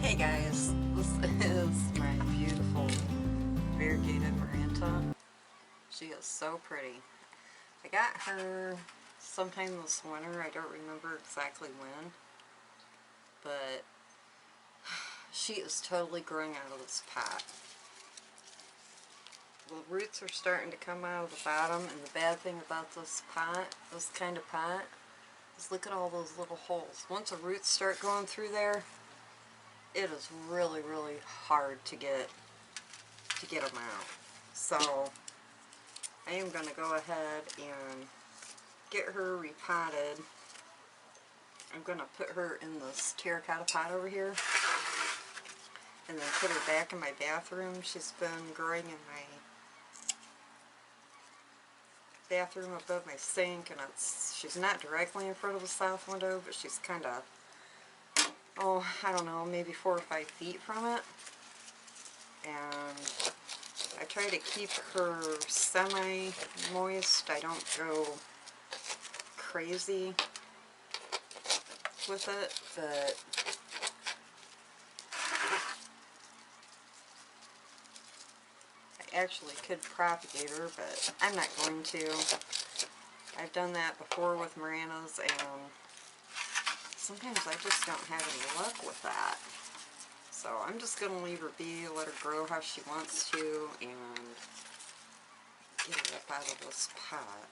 Hey guys, this is my beautiful Variegated Maranta. She is so pretty. I got her sometime this winter, I don't remember exactly when, but she is totally growing out of this pot. The roots are starting to come out of the bottom, and the bad thing about this pot, this kind of pot, is look at all those little holes. Once the roots start going through there, it is really, really hard to get them out. So I am going to go ahead and get her repotted. I'm going to put her in this terracotta pot over here and then put her back in my bathroom. She's been growing in my bathroom above my sink, and she's not directly in front of the south window, but she's kind of, oh, I don't know, maybe 4 or 5 feet from it. And I try to keep her semi-moist. I don't go crazy with it, but I actually could propagate her, but I'm not going to. I've done that before with Marantas, and sometimes I just don't have any luck with that. So I'm just going to leave her be, let her grow how she wants to, and get her up out of this pot.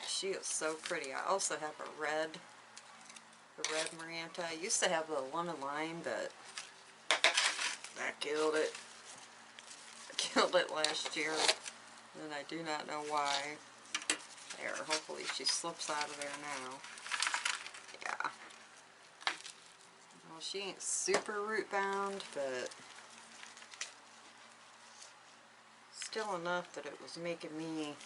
She is so pretty. I also have the red Maranta. I used to have the lemon lime, but I killed it. I killed it last year, and I do not know why. There, hopefully she slips out of there now. Yeah. Well, she ain't super root bound, but still enough that it was making me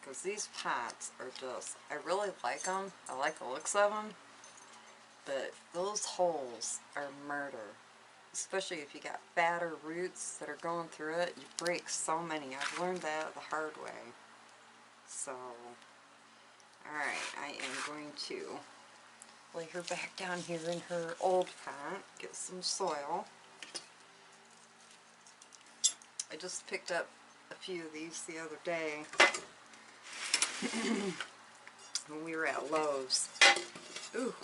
because these pots are just, I really like them. I like the looks of them, but those holes are murder. Especially if you got fatter roots that are going through it, you break so many. I've learned that the hard way. So, alright, I am going to lay her back down here in her old pot, get some soil. I just picked up a few of these the other day when we were at Lowe's. Ooh,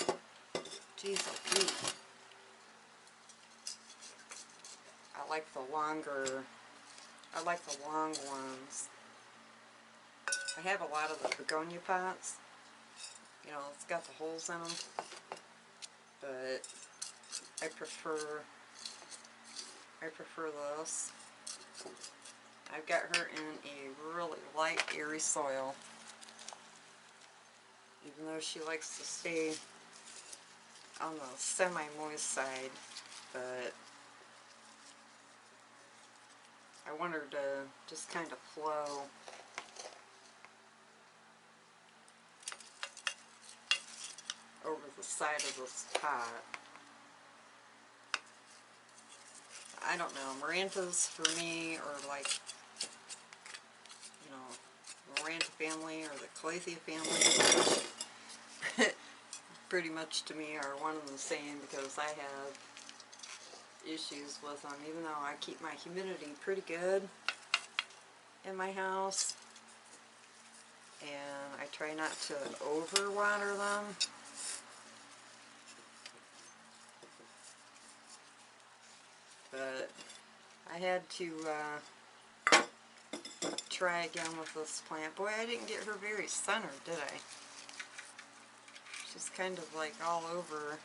geez, oh Pete. I like the long ones. I have a lot of the begonia pots. You know, it's got the holes in them. But I prefer this. I've got her in a really light, airy soil. Even though she likes to stay on the semi-moist side. But I want her to just kind of flow. Over the side of this pot. I don't know, Marantas for me are like, you know, the Maranta family or the Calathea family pretty much to me are one and the same, because I have issues with them, even though I keep my humidity pretty good in my house, and I try not to overwater them. But I had to try again with this plant. Boy, I didn't get her very centered, did I? She's kind of like all over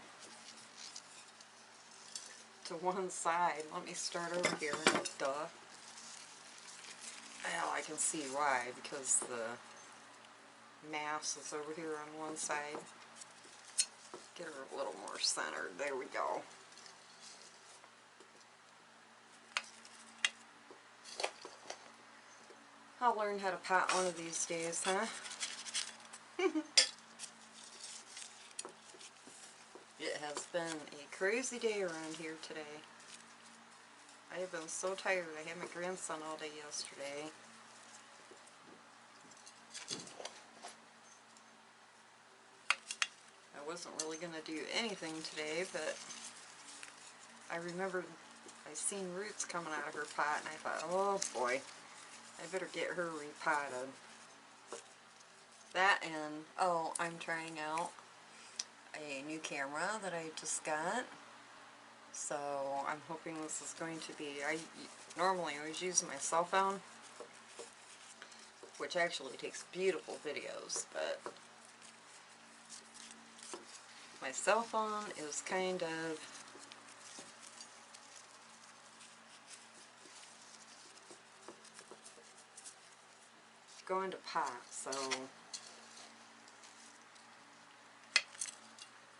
to one side. Let me start over here. Duh. Well, I can see why, because the mass is over here on one side. Get her a little more centered. There we go. I'll learn how to pot one of these days, huh? It has been a crazy day around here today. I have been so tired. I had my grandson all day yesterday. I wasn't really going to do anything today, but I remembered I seen roots coming out of her pot, and I thought, oh boy, I better get her repotted. That and, oh, I'm trying out a new camera that I just got. So I'm hoping this is going to be, I normally always use my cell phone, which actually takes beautiful videos, but my cell phone is kind of going to pot, so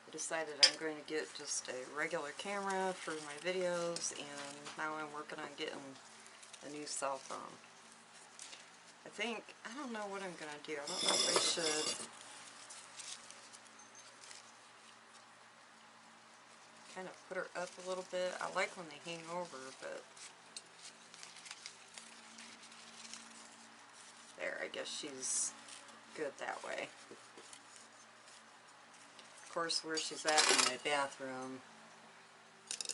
I decided I'm going to get just a regular camera for my videos, and now I'm working on getting a new cell phone. I don't know what I'm going to do. I don't know if I should kind of put her up a little bit. I like when they hang over, but there, I guess she's good that way. Of course, where she's at in my bathroom,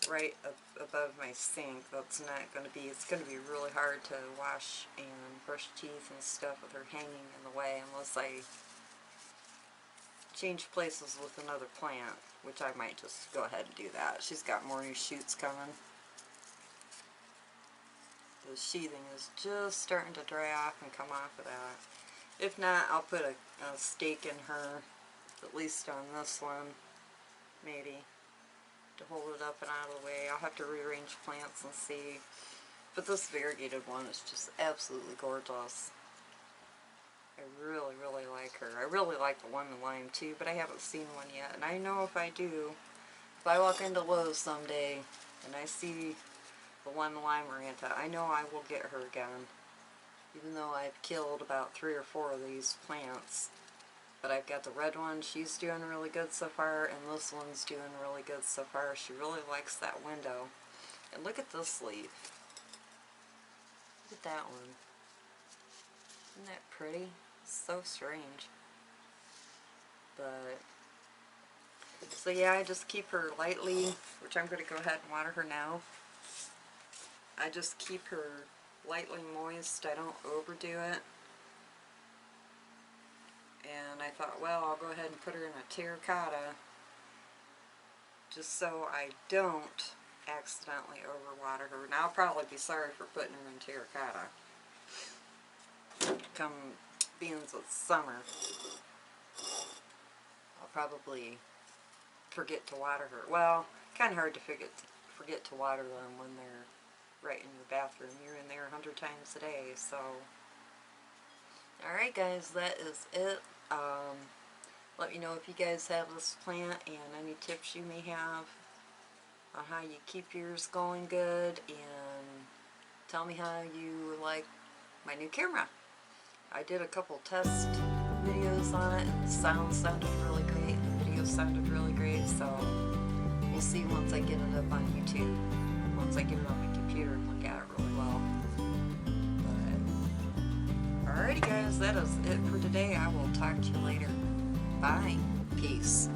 right above my sink, that's not going to be, it's going to be really hard to wash and brush teeth and stuff with her hanging in the way, unless I change places with another plant, which I might just go ahead and do that. She's got more new shoots coming. The sheathing is just starting to dry off and come off of that. If not, I'll put a stake in her, at least on this one, maybe, to hold it up and out of the way. I'll have to rearrange plants and see. But this variegated one is just absolutely gorgeous. I really, really like her. I really like the lemon lime too, but I haven't seen one yet. And I know if I do, if I walk into Lowe's someday and I see the lemon lime Maranta, I know I will get her again. Even though I've killed about 3 or 4 of these plants. But I've got the red one, she's doing really good so far, and this one's doing really good so far. She really likes that window. And look at this leaf. Look at that one. Isn't that pretty? It's so strange. But, so yeah, I just keep her lightly, which I'm going to go ahead and water her now. I just keep her lightly moist. I don't overdo it. And I thought, well, I'll go ahead and put her in a terracotta just so I don't accidentally overwater her. Now I'll probably be sorry for putting her in terracotta. Come being it's summer, I'll probably forget to water her. Well, kind of hard to forget to water them when they're right in your bathroom. You're in there 100 times a day, so. Alright guys, that is it. Let me know if you guys have this plant and any tips you may have on how you keep yours going good, and tell me how you like my new camera. I did a couple test videos on it, and the sound sounded really great, and the video sounded really great, so we'll see once I get it up on YouTube, once I get it on my computer and look at it really well. Alrighty guys, that is it for today. I will talk to you later. Bye. Peace.